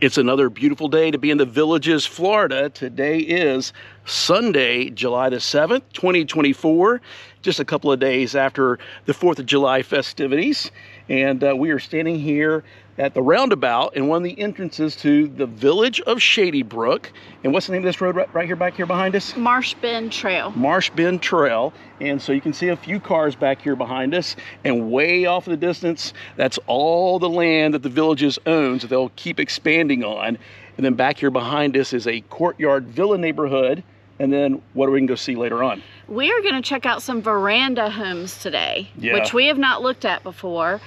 It's another beautiful day to be in the Villages, Florida. Today is Sunday, July the 7th, 2024. Just a couple of days after the 4th of July festivities. And we are standing here at the roundabout in one of the entrances to the village of Shady Brook. And what's the name of this road right here, back here behind us? Marsh Bend Trail. Marsh Bend Trail. And so you can see a few cars back here behind us, and way off in the distance, that's all the land that the Villages owns that they'll keep expanding on. And then back here behind us is a courtyard villa neighborhood. And then what are we going to go see later on? We are going to check out some veranda homes today, Yeah. which we have not looked at before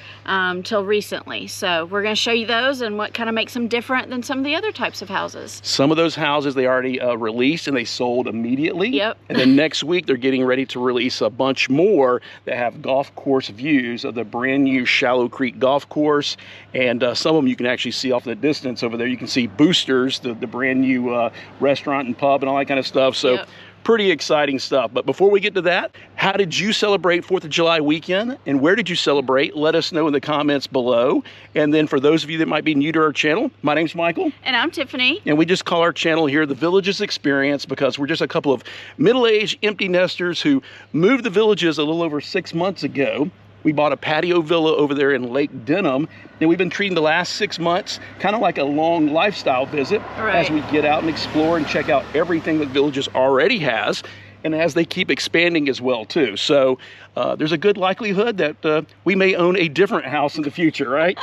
till recently. So we're going to show you those and what kind of makes them different than some of the other types of houses. Some of those houses they already released and they sold immediately. Yep. And then next week they're getting ready to release a bunch more that have golf course views of the brand new Shallow Creek golf course. And some of them you can actually see off in the distance over there. You can see Boosters, the brand new restaurant and pub and all that kind of stuff. So. Yep. Pretty exciting stuff. But before we get to that, how did you celebrate 4th of July weekend? And where did you celebrate? Let us know in the comments below. And then for those of you that might be new to our channel, my name's Michael. And I'm Tiffany. And we just call our channel here The Villages Experience because we're just a couple of middle-aged empty nesters who moved the Villages a little over 6 months ago. We bought a patio villa over there in Lake Denham, and we've been treating the last 6 months kind of like a long lifestyle visit as we get out and explore and check out everything that Villages already has, and as they keep expanding as well too. So there's a good likelihood that we may own a different house in the future, right?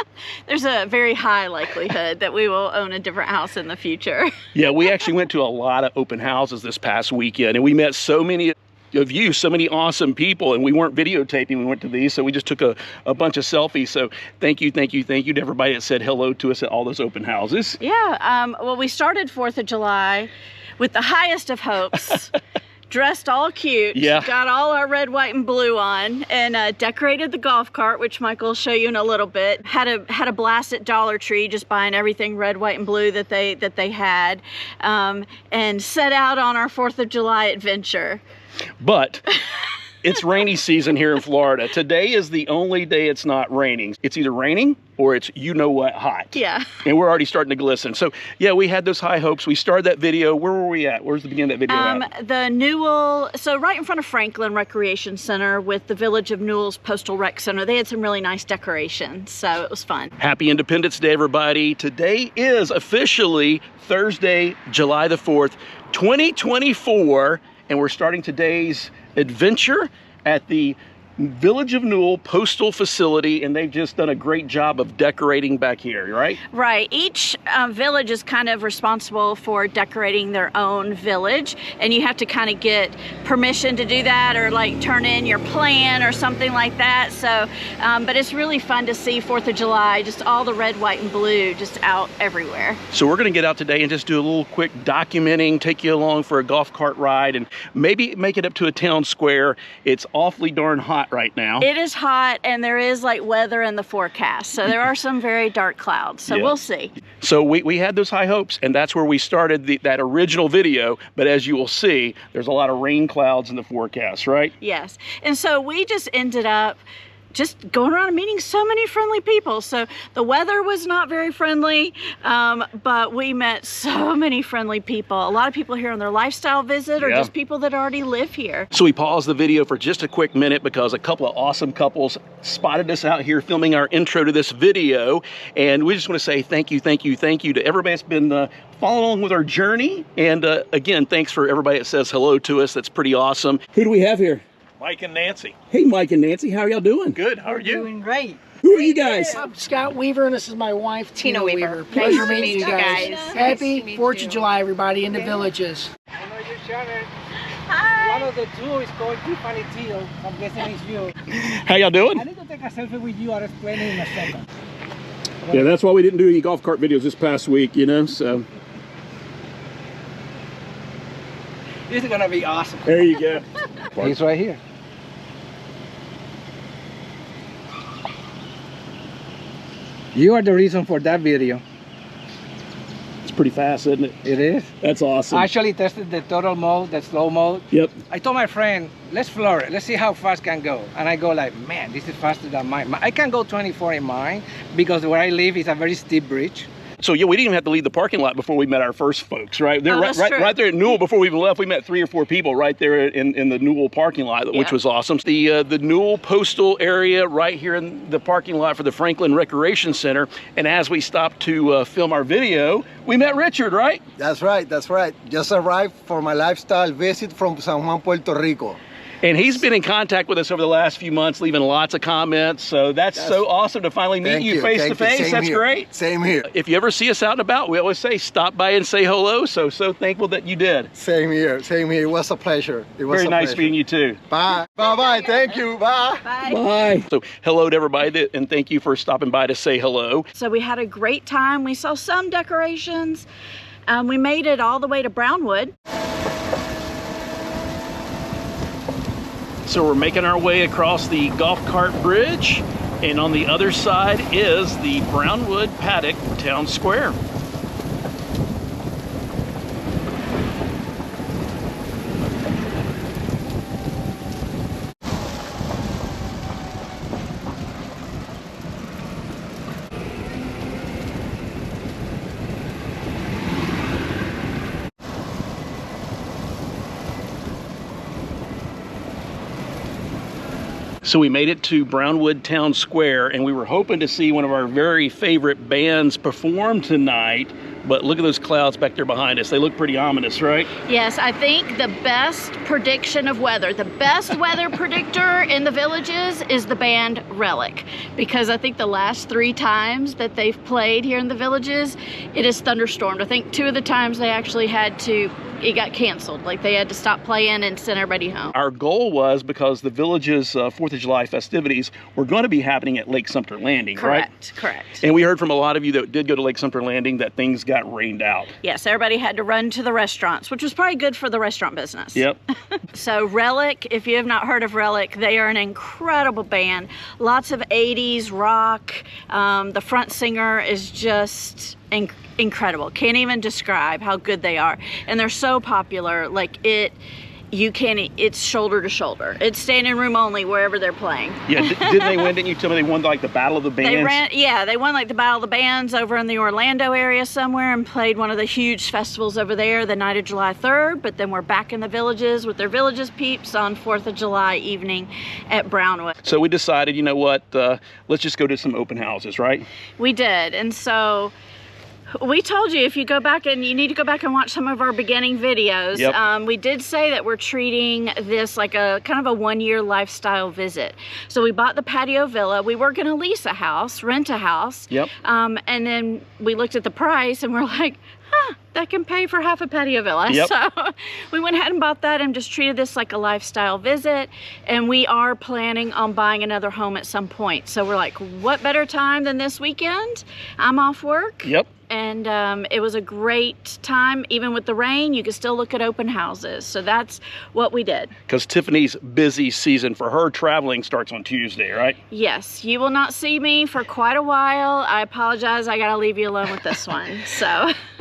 There's a very high likelihood that we will own a different house in the future. Yeah, we actually went to a lot of open houses this past weekend, and we met so many of you, so many awesome people, and we weren't videotaping. We went to these, so we just took a bunch of selfies. So thank you to everybody that said hello to us at all those open houses. Yeah, well, we started 4th of July with the highest of hopes. Dressed all cute, yeah. Got all our red, white, and blue on, and decorated the golf cart, which Michael will show you in a little bit. Had a blast at Dollar Tree, just buying everything red, white, and blue that they had, and set out on our 4th of July adventure. But it's rainy season here in Florida. Today is the only day it's not raining. It's either raining or it's you-know-what hot. Yeah. And we're already starting to glisten. So, yeah, we had those high hopes. We started that video. Where were we at? Where's the beginning of that video at? The Newell, so right in front of Franklin Recreation Center with the Village of Newell's Postal Rec Center. They had some really nice decorations, so it was fun. Happy Independence Day, everybody. Today is officially Thursday, July the 4th, 2024. And we're starting today's adventure at the Village of Newell Postal Facility, and they've just done a great job of decorating back here, right? Right. Each village is kind of responsible for decorating their own village, and you have to kind of get permission to do that, or like turn in your plan or something like that. So, but it's really fun to see 4th of July, just all the red, white, and blue just out everywhere. So we're going to get out today and just do a little quick documenting, take you along for a golf cart ride, and maybe make it up to a town square. It's awfully darn hot right now. It is hot, and there is like weather in the forecast, so there are some very dark clouds, so we'll see. So we had those high hopes, and that's where we started that original video, but as you will see, there's a lot of rain clouds in the forecast, right? Yes, and so we just ended up just going around and meeting so many friendly people. So the weather was not very friendly, but we met so many friendly people. A lot of people here on their lifestyle visit, or just people that already live here. So we paused the video for just a quick minute because a couple of awesome couples spotted us out here filming our intro to this video. And we just want to say thank you to everybody that's been following along with our journey. And again, thanks for everybody that says hello to us. That's pretty awesome. Who do we have here? Mike and Nancy. Hey, Mike and Nancy, how are y'all doing? Good, how are you? Doing great. Who are you guys? I'm Scott Weaver, and this is my wife, Tina Weaver. Nice Pleasure to meeting meet you you guys. guys. Happy 4th of July, everybody, in the Villages. Hi. One of the two is called Tiffany Teal. I'm guessing it's you. How y'all doing? I need to take a selfie with you. I'll explain it in a second. Yeah, that's why we didn't do any golf cart videos this past week, you know, so. This is gonna be awesome. There you go. He's right here. You are the reason for that video. It's pretty fast, isn't it? It is. That's awesome. I actually tested the total mode, the slow mode. Yep. I told my friend, let's floor it. Let's see how fast can go. And I go like, man, this is faster than mine. I can go 24 in mine because where I live is a very steep bridge. So yeah, we didn't even have to leave the parking lot before we met our first folks, right? They're right there at Newell. Before we even left, we met 3 or 4 people right there in the Newell parking lot, which was awesome. The Newell postal area right here in the parking lot for the Franklin Recreation Center. And as we stopped to film our video, we met Richard, right? That's right, that's right. Just arrived for my lifestyle visit from San Juan, Puerto Rico. And he's been in contact with us over the last few months, leaving lots of comments. So that's so awesome to finally meet you face to face. That's great. Same here. If you ever see us out and about, we always say stop by and say hello. So thankful that you did. Same here. Same here. It was a pleasure. It was very nice meeting you too. Bye. Bye. Thank you. Bye. Bye. So hello to everybody, and thank you for stopping by to say hello. So we had a great time. We saw some decorations. We made it all the way to Brownwood. So we're making our way across the golf cart bridge, and on the other side is the Brownwood Paddock Town Square. So we made it to Brownwood Town Square, and we were hoping to see one of our very favorite bands perform tonight, but look at those clouds back there behind us. They look pretty ominous, right? Yes, I think the best prediction of weather, the best weather predictor in the Villages is the band Relic, because I think the last 3 times that they've played here in the Villages, it has thunderstormed. I think 2 of the times they actually it got canceled, like they had to stop playing and send everybody home. Our goal was, because the Village's 4th of July festivities were going to be happening at Lake Sumter Landing, right? Correct. And we heard from a lot of you that did go to Lake Sumter Landing that things got rained out. Yes, everybody had to run to the restaurants, which was probably good for the restaurant business. Yep. So Relic, if you have not heard of Relic, they are an incredible band. Lots of 80s rock. The front singer is just incredible. Can't even describe how good they are. And they're so popular, like it's shoulder to shoulder. It's standing room only wherever they're playing. Yeah, didn't they win? Didn't you tell me they won like the Battle of the Bands? They won like the Battle of the Bands over in the Orlando area somewhere, and played one of the huge festivals over there the night of July 3rd, but then we're back in the Villages with their Villages peeps on 4th of July evening at Brownwood. So we decided, you know what, let's just go to some open houses, right? We did, and so we told you, if you go back, and you need to go back and watch some of our beginning videos. Yep. We did say that we're treating this like a kind of a 1-year lifestyle visit. So we bought the patio villa. We were going to lease a house, rent a house. Yep. And then we looked at the price and we're like, that can pay for half a patio villa. Yep. So we went ahead and bought that and just treated this like a lifestyle visit. And we are planning on buying another home at some point. So we're like, what better time than this weekend? I'm off work. Yep. And it was a great time. Even with the rain, you could still look at open houses. So that's what we did. Because Tiffany's busy season for her traveling starts on Tuesday, right? Yes. You will not see me for quite a while. I apologize. I got to leave you alone with this one.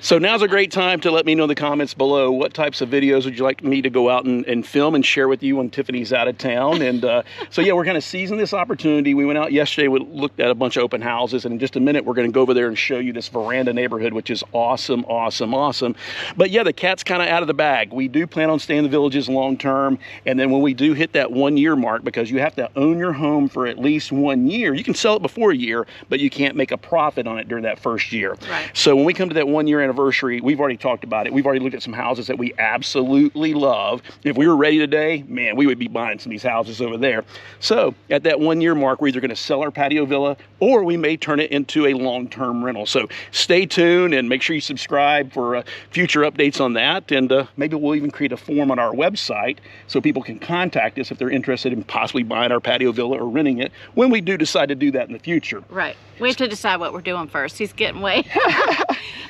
So now's a great time to let me know in the comments below what types of videos would you like me to go out and film and share with you when Tiffany's out of town. And so yeah, we're going to seize this opportunity. We went out yesterday, we looked at a bunch of open houses, and in just a minute we're going to go over there and show you this Veranda neighborhood, which is awesome. But yeah, the cat's kind of out of the bag. We do plan on staying in the Villages long term, and then when we do hit that 1-year mark, because you have to own your home for at least 1 year. You can sell it before a year, but you can't make a profit on it during that first year. Right. So when we come to that 1-year anniversary, we've already talked about it. We've already looked at some houses that we absolutely love. If we were ready today, man, we would be buying some of these houses over there. So at that 1-year mark, we're either going to sell our patio villa, or we may turn it into a long-term rental. So stay tuned and make sure you subscribe for future updates on that. And maybe we'll even create a form on our website so people can contact us if they're interested in possibly buying our patio villa or renting it when we do decide to do that in the future. Right. We have to decide what we're doing first. He's getting way.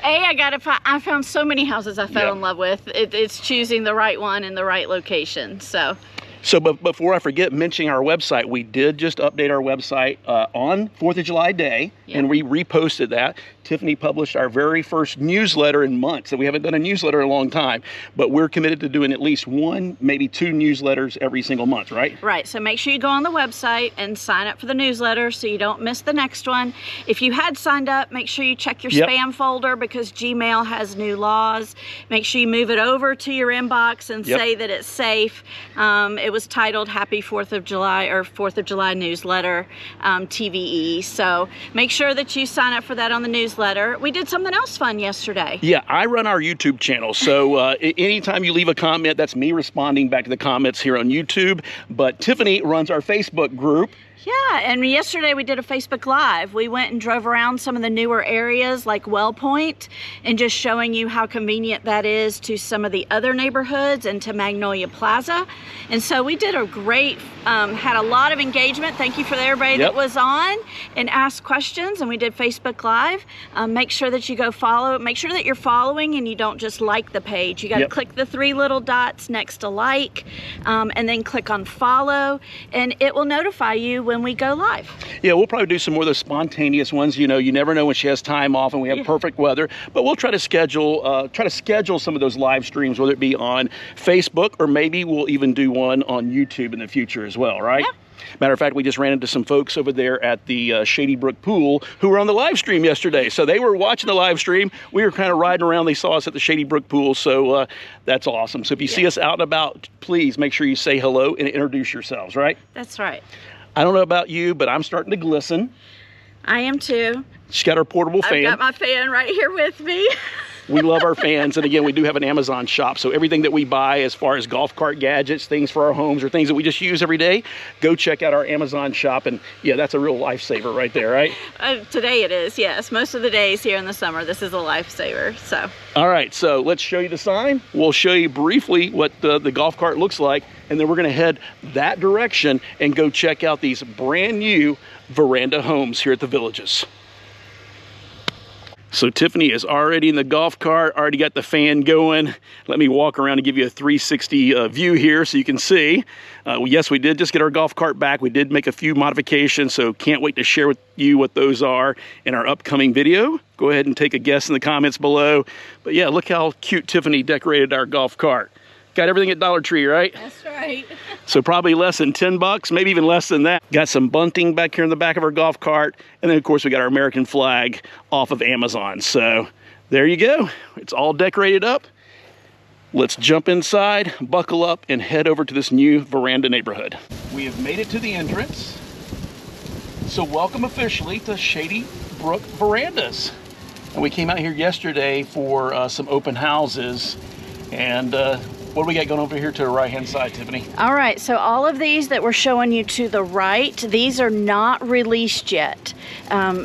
I found so many houses I fell in love with. It's choosing the right one in the right location. So. So, but before I forget mentioning our website, we did just update our website on 4th of July Day, and we reposted that. Tiffany published our very first newsletter in months, and we haven't done a newsletter in a long time, but we're committed to doing at least 1, maybe 2 newsletters every single month, right? Right, so make sure you go on the website and sign up for the newsletter so you don't miss the next one. If you had signed up, make sure you check your spam folder because Gmail has new laws. Make sure you move it over to your inbox and say that it's safe. It was titled Happy 4th of July or 4th of July newsletter, TVE. So make sure that you sign up for that on the newsletter. We did something else fun yesterday. Yeah, I run our YouTube channel. So anytime you leave a comment, that's me responding back to the comments here on YouTube. But Tiffany runs our Facebook group. Yeah, and yesterday we did a Facebook Live. We went and drove around some of the newer areas like Well Point and just showing you how convenient that is to some of the other neighborhoods and to Magnolia Plaza. And so we did a great, had a lot of engagement. Thank you for everybody that was on and asked questions, and we did Facebook Live. Make sure that you go follow, make sure that you're following and you don't just like the page. You got to click the 3 little dots next to like, and then click on follow, and it will notify you when we go live. Yeah, we'll probably do some more of those spontaneous ones. You know, you never know when she has time off and we have perfect weather, but we'll try to schedule some of those live streams, whether it be on Facebook or maybe we'll even do one on YouTube in the future as well, right? Yeah. Matter of fact, we just ran into some folks over there at the Shady Brook pool who were on the live stream yesterday. So they were watching the live stream. We were kind of riding around. They saw us at the Shady Brook pool. So that's awesome. So if you see us out and about, please make sure you say hello and introduce yourselves, right? That's right. I don't know about you, but I'm starting to glisten. I am too. She's got her portable fan. I've got my fan right here with me. We love our fans, and again, we do have an Amazon shop, so everything that we buy as far as golf cart gadgets, things for our homes, or things that we just use every day, go check out our Amazon shop, and yeah, that's a real lifesaver right there, right? Today it is, yes. Most of the days here in the summer, this is a lifesaver, so. All right, so let's show you the sign. We'll show you briefly what the golf cart looks like, and then we're gonna head that direction and go check out these brand new veranda homes here at the Villages. So Tiffany is already in the golf cart, already got the fan going. Let me walk around and give you a 360 view here so you can see. Yes, we did just get our golf cart back. We did make a few modifications, so can't wait to share with you what those are in our upcoming video. Go ahead and take a guess in the comments below. But yeah, look how cute Tiffany decorated our golf cart. Got everything at Dollar Tree, right? That's right. So probably less than 10 bucks, maybe even less than that. Got some bunting back here in the back of our golf cart. And then of course we got our American flag off of Amazon. So there you go. It's all decorated up. Let's jump inside, buckle up, and head over to this new veranda neighborhood. We have made it to the entrance. So welcome officially to Shady Brook Verandas. And we came out here yesterday for some open houses. And what do we got going over here to the right-hand side, Tiffany? All right, so all of these that we're showing you to the right, these are not released yet.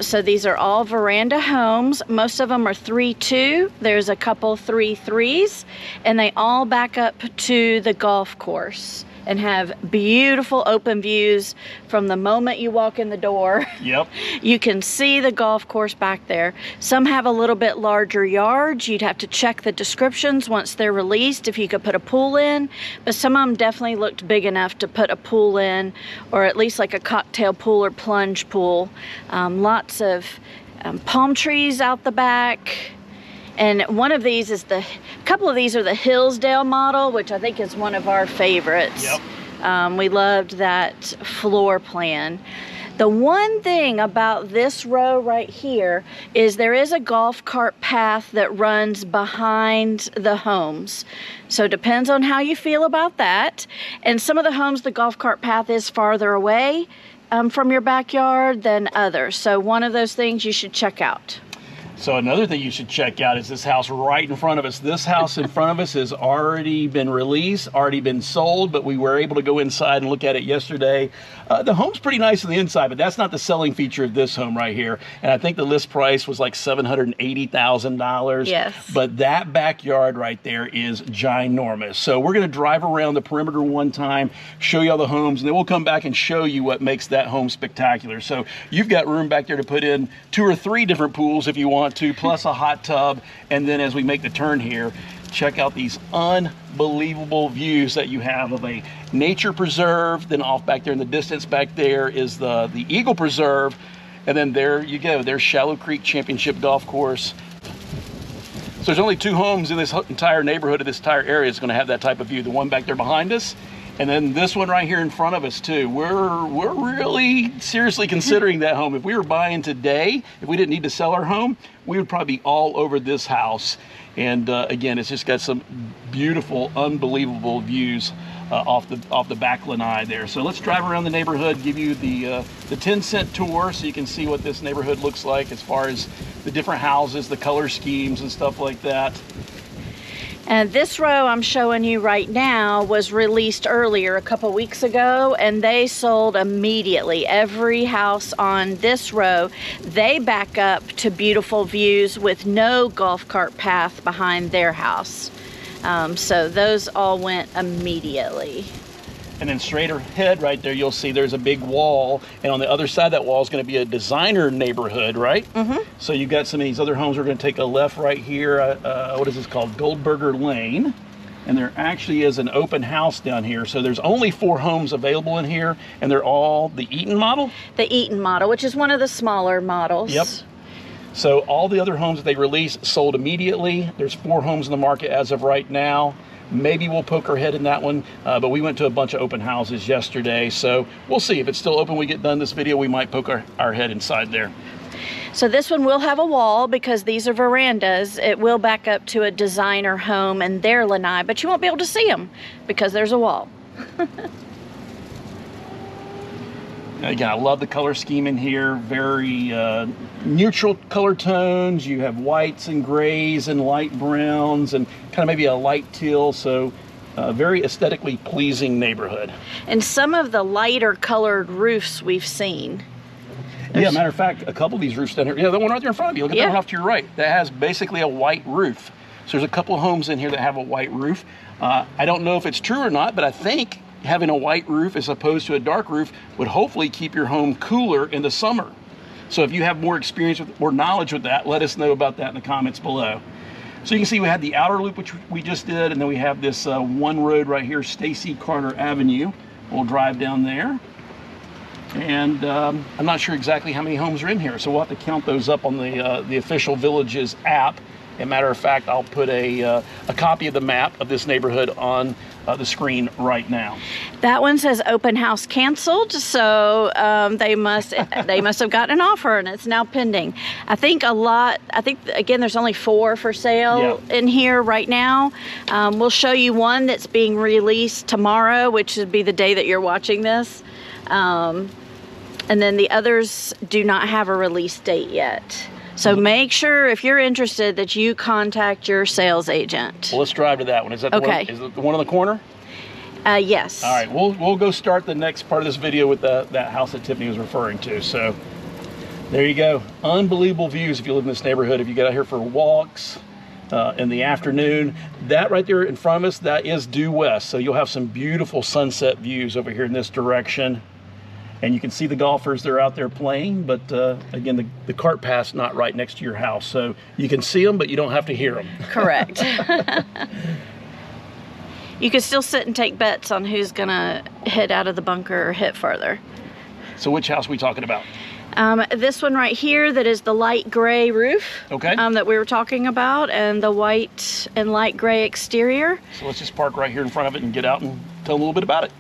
So these are all veranda homes. Most of them are 3-2. There's a couple 3-3s, and they all back up to the golf course and have beautiful open views from the moment you walk in the door. Yep. You can see the golf course back there. Some have a little bit larger yards. You'd have to check the descriptions once they're released if you could put a pool in, but some of them definitely looked big enough to put a pool in, or at least like a cocktail pool or plunge pool. Lots of palm trees out the back. And one of these is a couple of these are the Hillsdale model, which I think is one of our favorites. Yep. We loved that floor plan. The one thing about this row right here is there is a golf cart path that runs behind the homes. So it depends on how you feel about that. And some of the homes, the golf cart path is farther away from your backyard than others. So one of those things you should check out. So another thing you should check out is this house right in front of us. This house in front of us has already been released, already been sold, but we were able to go inside and look at it yesterday. The home's pretty nice on the inside, but that's not the selling feature of this home right here. And I think the list price was like $780,000. Yes. But that backyard right there is ginormous. So we're going to drive around the perimeter one time, show you all the homes, and then we'll come back and show you what makes that home spectacular. So you've got room back there to put in 2 or 3 different pools if you want. want to, plus a hot tub. And then as we make the turn here, check out these unbelievable views that you have of a nature preserve. Then off back there in the distance back there is the Eagle Preserve. And then there you go, there's Shallow Creek Championship Golf Course. So there's only 2 homes in this entire neighborhood, of this entire area, is going to have that type of view. The one back there behind us, and then this one right here in front of us too. We're really seriously considering that home. If we were buying today, if we didn't need to sell our home, we would probably be all over this house. And again, it's just got some beautiful, unbelievable views off the back lanai there. So let's drive around the neighborhood, give you the 10-cent tour so you can see what this neighborhood looks like as far as the different houses, the color schemes and stuff like that. And this row I'm showing you right now was released earlier, a couple weeks ago, and they sold immediately. Every house on this row, they back up to beautiful views with no golf cart path behind their house. So those all went immediately. And then straight ahead right there, you'll see there's a big wall. And on the other side of that wall is going to be a designer neighborhood, right? Mm-hmm. So you've got some of these other homes. We're going to take a left right here. What is this called? Goldberger Lane. And there actually is an open house down here. So there's only 4 homes available in here. And they're all the Eaton model? The Eaton model, which is one of the smaller models. Yep. So all the other homes that they released sold immediately. There's 4 homes in the market as of right now. Maybe we'll poke our head in that one, but we went to a bunch of open houses yesterday, so we'll see. If it's still open when we get done this video, we might poke our head inside there. So this one will have a wall because these are verandas. It will back up to a designer home and their lanai, but you won't be able to see them because there's a wall. Again, I love the color scheme in here. Very neutral color tones. You have whites and grays and light browns and kind of maybe a light teal. So very aesthetically pleasing neighborhood. And some of the lighter colored roofs we've seen. Yeah, matter of fact, a couple of these roofs down here. Yeah, the one right there in front of you. Look at that one off to your right. That has basically a white roof. So there's a couple of homes in here that have a white roof. I don't know if it's true or not, but I think having a white roof as opposed to a dark roof would hopefully keep your home cooler in the summer. So if you have more experience with, or knowledge with that, let us know about that in the comments below. So you can see we had the outer loop, which we just did, and then we have this one road right here, Stacy Carter Avenue. We'll drive down there. And I'm not sure exactly how many homes are in here, so we'll have to count those up on the official Villages app. As a matter of fact, I'll put a copy of the map of this neighborhood on the screen right now. That one says open house canceled, so they must have gotten an offer and it's now pending. I think again there's only 4 for sale in here right now. We'll show you one that's being released tomorrow, which would be the day that you're watching this. And then the others do not have a release date yet. So make sure, if you're interested, that you contact your sales agent. Well, let's drive to that one. Is that the one? Is it the one on the corner? Yes. All right, we'll go start the next part of this video with that house that Tiffany was referring to. So there you go. Unbelievable views if you live in this neighborhood. If you get out here for walks in the afternoon, that right there in front of us, that is due west. So you'll have some beautiful sunset views over here in this direction. And you can see the golfers, they're out there playing, but again, the cart path's not right next to your house. So you can see them, but you don't have to hear them. Correct. You can still sit and take bets on who's gonna hit out of the bunker or hit further. So which house are we talking about? This one right here, that is the light gray roof. Okay. That we were talking about, and the white and light gray exterior. So let's just park right here in front of it and get out and tell a little bit about it.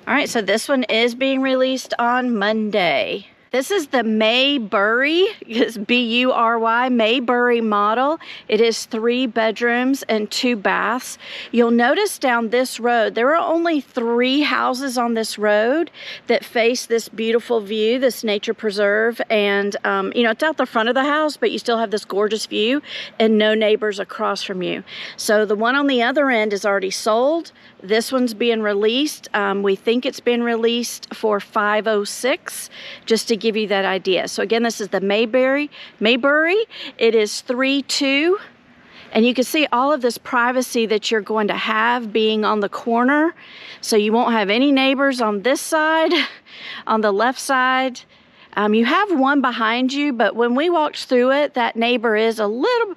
All right, so this one is being released on Monday. This is the Mayberry, it's B-U-R-Y, Mayberry model. It is 3 bedrooms and 2 baths. You'll notice down this road, there are only 3 houses on this road that face this beautiful view, this nature preserve. And, you know, it's out the front of the house, but you still have this gorgeous view and no neighbors across from you. So the one on the other end is already sold. This one's being released. We think it's been released for $506, just to give you that idea. So again, this is the Mayberry. It is 3-2, and you can see all of this privacy that you're going to have being on the corner. So you won't have any neighbors on this side, on the left side. You have one behind you, but when we walked through it, that neighbor is a little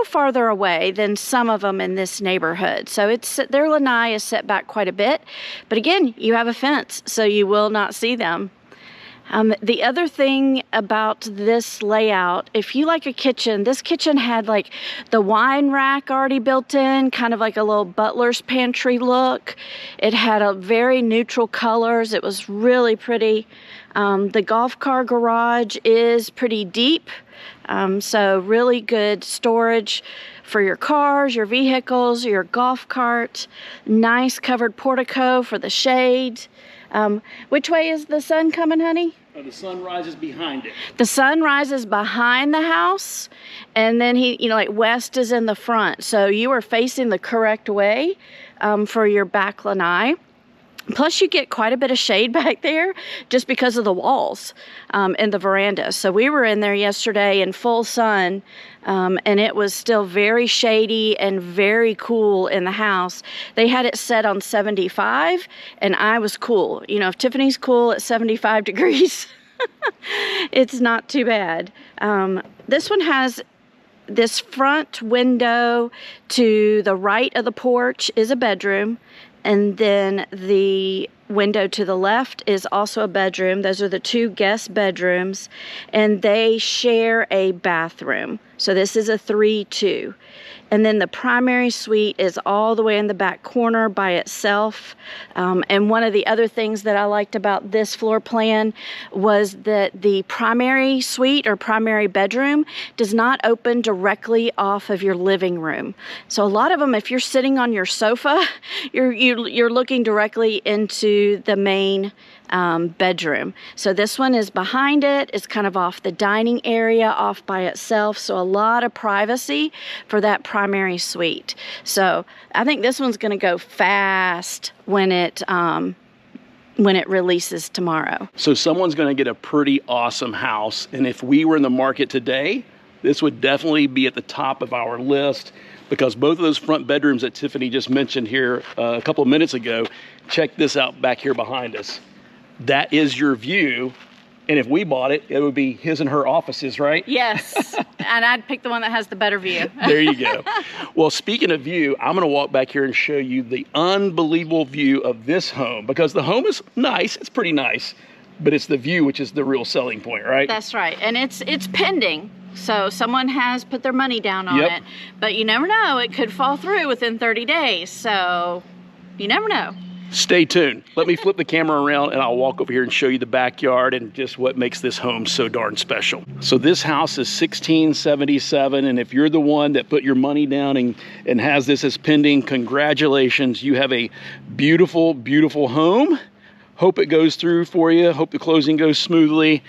farther away than some of them in this neighborhood. So their lanai is set back quite a bit. But again, you have a fence, so you will not see them. The other thing about this layout, if you like a kitchen, this kitchen had like the wine rack already built in, kind of like a little butler's pantry look. It had a very neutral colors. It was really pretty. The golf car garage is pretty deep, so really good storage for your cars, your vehicles, your golf cart. Nice covered portico for the shade. Which way is the sun coming, honey? The sun rises behind it. The sun rises behind the house, and then like west is in the front. So you are facing the correct way for your back lanai. Plus, you get quite a bit of shade back there just because of the walls in the veranda. So we were in there yesterday in full sun, and it was still very shady and very cool in the house. They had it set on 75, and I was cool. You know, if Tiffany's cool at 75 degrees, it's not too bad. This one has this front window to the right of the porch is a bedroom. And then the window to the left is also a bedroom. Those are the two guest bedrooms, and they share a bathroom. So this is a 3-2. And then the primary suite is all the way in the back corner by itself. And one of the other things that I liked about this floor plan was that the primary suite or primary bedroom does not open directly off of your living room. So a lot of them, if you're sitting on your sofa, you're looking directly into the main bedroom. So this one is behind it. It's kind of off the dining area, off by itself. So a lot of privacy for that primary suite. So I think this one's going to go fast when it releases tomorrow. So someone's going to get a pretty awesome house. And if we were in the market today, this would definitely be at the top of our list, because both of those front bedrooms that Tiffany just mentioned here a couple of minutes ago, check this out back here behind us. That is your view. And if we bought it, it would be his and her offices, right? Yes. And I'd pick the one that has the better view. There you go. Well, speaking of view, I'm going to walk back here and show you the unbelievable view of this home, because the home is nice. It's pretty nice, but it's the view which is the real selling point, right? That's right. And it's pending. So someone has put their money down on it, but you never know. It could fall through within 30 days. So you never know. Stay tuned. Let me flip the camera around and I'll walk over here and show you the backyard and just what makes this home so darn special. So this house is 1677, and if you're the one that put your money down and has this as pending, congratulations. You have a beautiful, beautiful home. Hope it goes through for you. Hope the closing goes smoothly.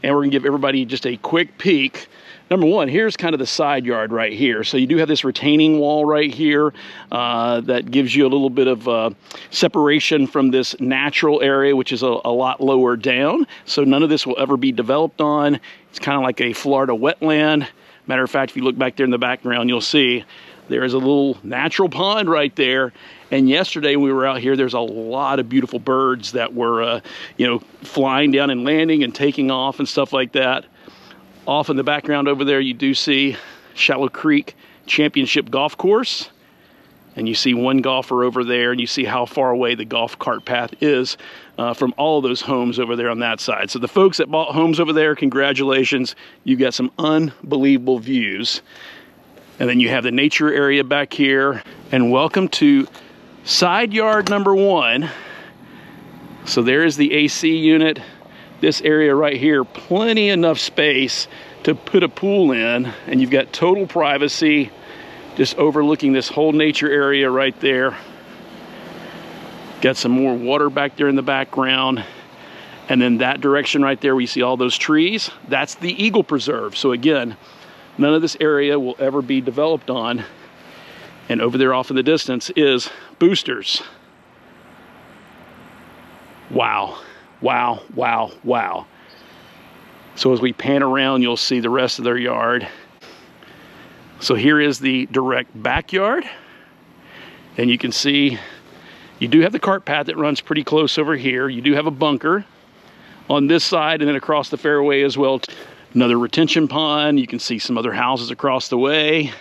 And we're gonna give everybody just a quick peek. Number one, here's kind of the side yard right here. So you do have this retaining wall right here that gives you a little bit of separation from this natural area, which is a lot lower down. So none of this will ever be developed on. It's kind of like a Florida wetland. Matter of fact, if you look back there in the background, you'll see there is a little natural pond right there. And yesterday when we were out here, there's a lot of beautiful birds that were, flying down and landing and taking off and stuff like that. Off in the background over there, you do see Shallow Creek Championship Golf Course. And you see one golfer over there, and you see how far away the golf cart path is from all of those homes over there on that side. So the folks that bought homes over there, congratulations. You got some unbelievable views. And then you have the nature area back here. And welcome to side yard number one. So there is the AC unit. This area right here, plenty enough space to put a pool in, and you've got total privacy, just overlooking this whole nature area right there. Got some more water back there in the background. And then that direction right there, where you see all those trees, that's the Eagle Preserve. So again, none of this area will ever be developed on. And over there off in the distance is Boosters. Wow. Wow, wow, wow. So as we pan around, you'll see the rest of their yard. So here is the direct backyard. And you can see you do have the cart path that runs pretty close over here. You do have a bunker on this side and then across the fairway as well. Another retention pond. You can see some other houses across the way.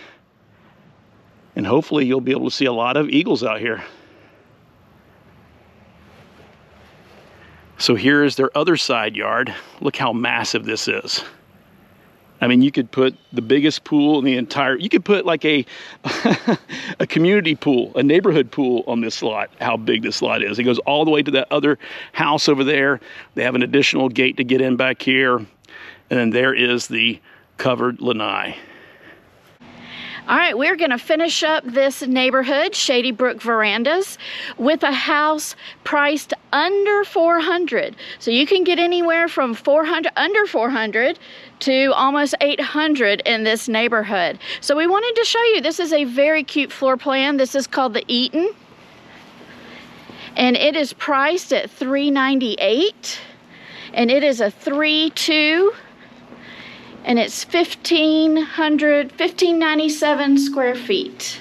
And hopefully you'll be able to see a lot of eagles out here. So here is their other side yard. Look how massive this is. I mean, you could put the biggest pool in the entire, you could put like a a community pool, a neighborhood pool on this lot, how big this lot is. It goes all the way to that other house over there. They have an additional gate to get in back here. And then there is the covered lanai. All right, we're gonna finish up this neighborhood, Shady Brook Verandas, with a house priced under $400. So you can get anywhere from under $400 to almost $800 in this neighborhood. So we wanted to show you, this is a very cute floor plan. This is called the Eaton. And it is priced at $398. And it is a 3-2. And it's 1,597 square feet.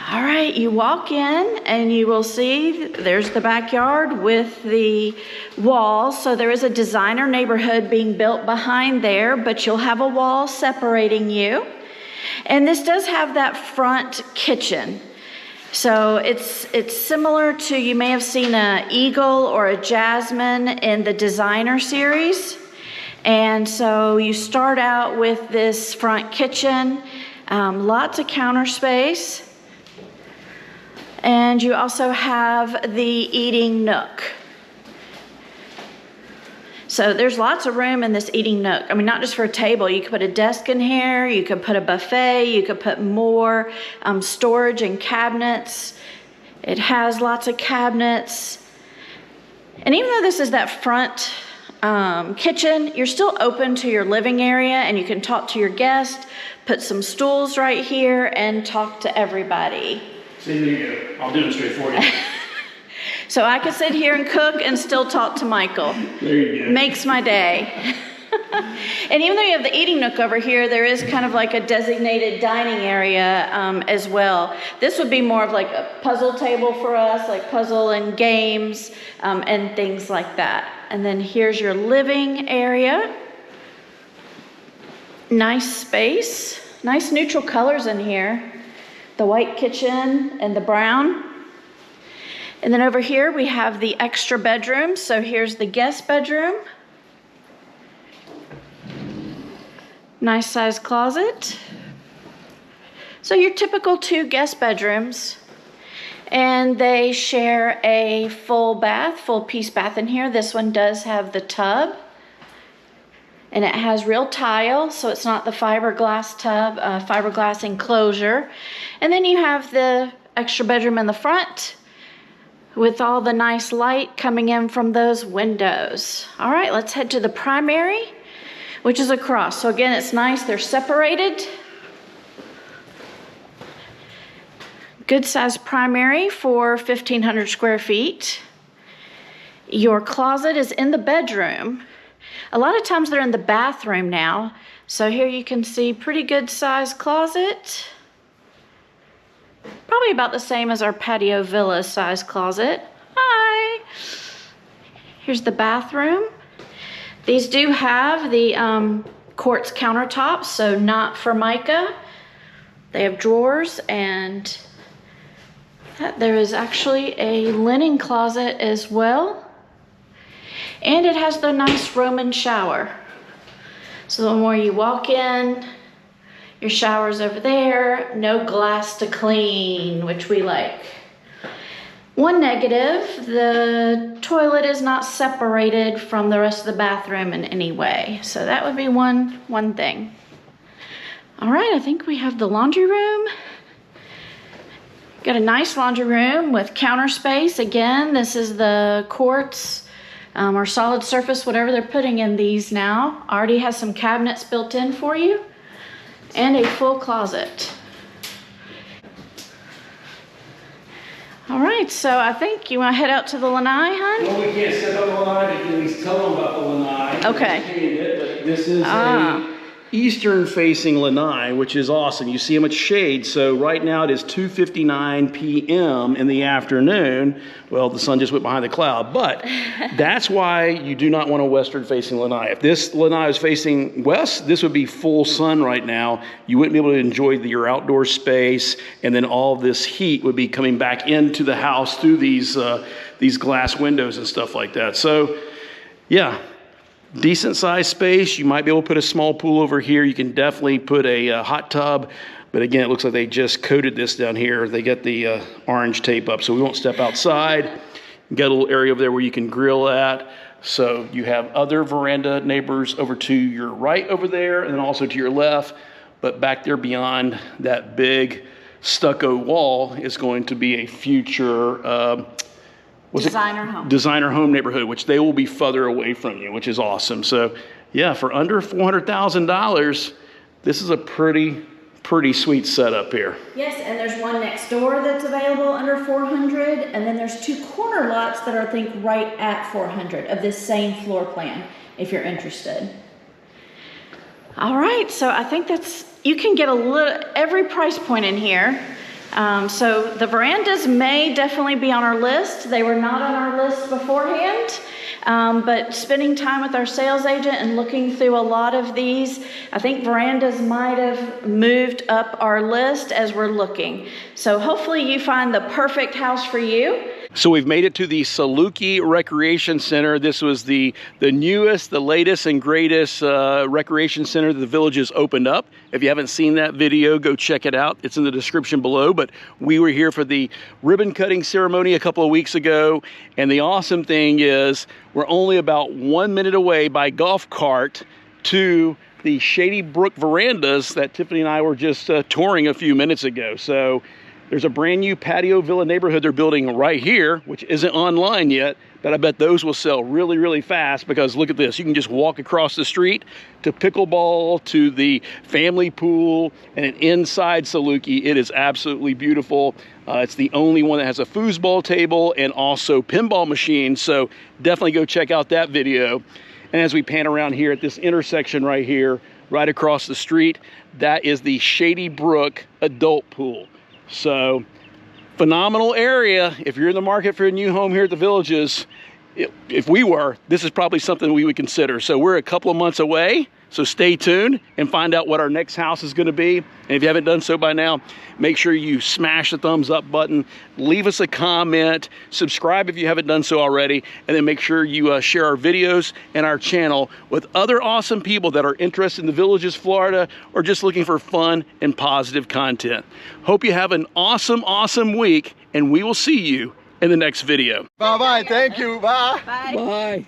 All right, you walk in and you will see there's the backyard with the wall. So there is a designer neighborhood being built behind there, but you'll have a wall separating you. And this does have that front kitchen. So it's similar to, you may have seen an eagle or a jasmine in the designer series. And so you start out with this front kitchen, lots of counter space. And you also have the eating nook. So there's lots of room in this eating nook. I mean, not just for a table. You could put a desk in here. You could put a buffet. You could put more storage and cabinets. It has lots of cabinets. And even though this is that front kitchen, you're still open to your living area, and you can talk to your guests, put some stools right here, and talk to everybody. See, there you go. I'll demonstrate for you. So I could sit here and cook and still talk to Michael. There you go. Makes my day. And even though you have the eating nook over here, there is kind of like a designated dining area as well. This would be more of like a puzzle table for us, like puzzle and games and things like that. And then here's your living area. Nice space. Nice neutral colors in here. The white kitchen and the brown. And then over here we have the extra bedroom. So here's the guest bedroom. Nice size closet. So your typical 2 guest bedrooms. And they share a full piece bath in here. This one does have the tub. And it has real tile, so it's not the fiberglass tub, fiberglass enclosure. And then you have the extra bedroom in the front with all the nice light coming in from those windows. All right, let's head to the primary, which is across. So again, it's nice, they're separated. Good size primary for 1,500 square feet. Your closet is in the bedroom. A lot of times they're in the bathroom now. So here you can see pretty good size closet. Probably about the same as our patio villa size closet. Hi! Here's the bathroom. These do have the quartz countertops, so not Formica. They have drawers, and there is actually a linen closet as well. And it has the nice Roman shower. So the more you walk in, your shower's over there, no glass to clean, which we like. One negative, the toilet is not separated from the rest of the bathroom in any way. So that would be one thing. All right, I think we have the laundry room. Got a nice laundry room with counter space. Again, this is the quartz or solid surface, whatever they're putting in these now. Already has some cabinets built in for you and a full closet. All right, so I think you want to head out to the lanai, hon? Well, we can't set up the lanai, but at least tell them about the lanai. Okay. But this is eastern facing lanai, which is awesome. You see them at shade. So right now it is 2:59 p.m. in the afternoon. Well, the sun just went behind the cloud, but that's why you do not want a western facing lanai. If this lanai is facing west, this would be full sun right now. You wouldn't be able to enjoy your outdoor space, and then all this heat would be coming back into the house through these glass windows and stuff like that. So yeah, decent sized space. You might be able to put a small pool over here. You can definitely put a hot tub, but again, it looks like they just coated this down here. They got the orange tape up, so we won't step outside. You got a little area over there where you can grill at. So you have other veranda neighbors over to your right over there, and then also to your left. But back there beyond that big stucco wall is going to be a future designer home neighborhood, which they will be further away from you, which is awesome. So yeah, for under $400,000, this is a pretty sweet setup here. Yes, and there's one next door that's available under $400, and then there's 2 corner lots that are, I think, right at $400 of this same floor plan, if you're interested. All right, so I think you can get every price point in here. So the verandas may definitely be on our list. They were not on our list beforehand, but spending time with our sales agent and looking through a lot of these, I think verandas might have moved up our list as we're looking. So hopefully you find the perfect house for you. So we've made it to the Saluki Recreation Center. This was the newest, the latest and greatest recreation center that the village has opened up. If you haven't seen that video, go check it out. It's in the description below. But we were here for the ribbon cutting ceremony a couple of weeks ago. And the awesome thing is we're only about 1 minute away by golf cart to the Shady Brook Verandas that Tiffany and I were just touring a few minutes ago. So there's a brand new patio villa neighborhood they're building right here, which isn't online yet, but I bet those will sell really, really fast because look at this. You can just walk across the street to pickleball, to the family pool, and an inside Saluki. It is absolutely beautiful. It's the only one that has a foosball table and also pinball machines, so definitely go check out that video. And as we pan around here at this intersection right here, right across the street, that is the Shady Brook adult pool. So phenomenal area. If you're in the market for a new home here at the Villages, if we were, this is probably something we would consider. So we're a couple of months away, so stay tuned and find out what our next house is going to be. And if you haven't done so by now, make sure you smash the thumbs up button, leave us a comment, subscribe if you haven't done so already, and then make sure you share our videos and our channel with other awesome people that are interested in the Villages, Florida, or just looking for fun and positive content. Hope you have an awesome, awesome week, and we will see you in the next video. Bye-bye. Thank you. Bye. Bye. Bye.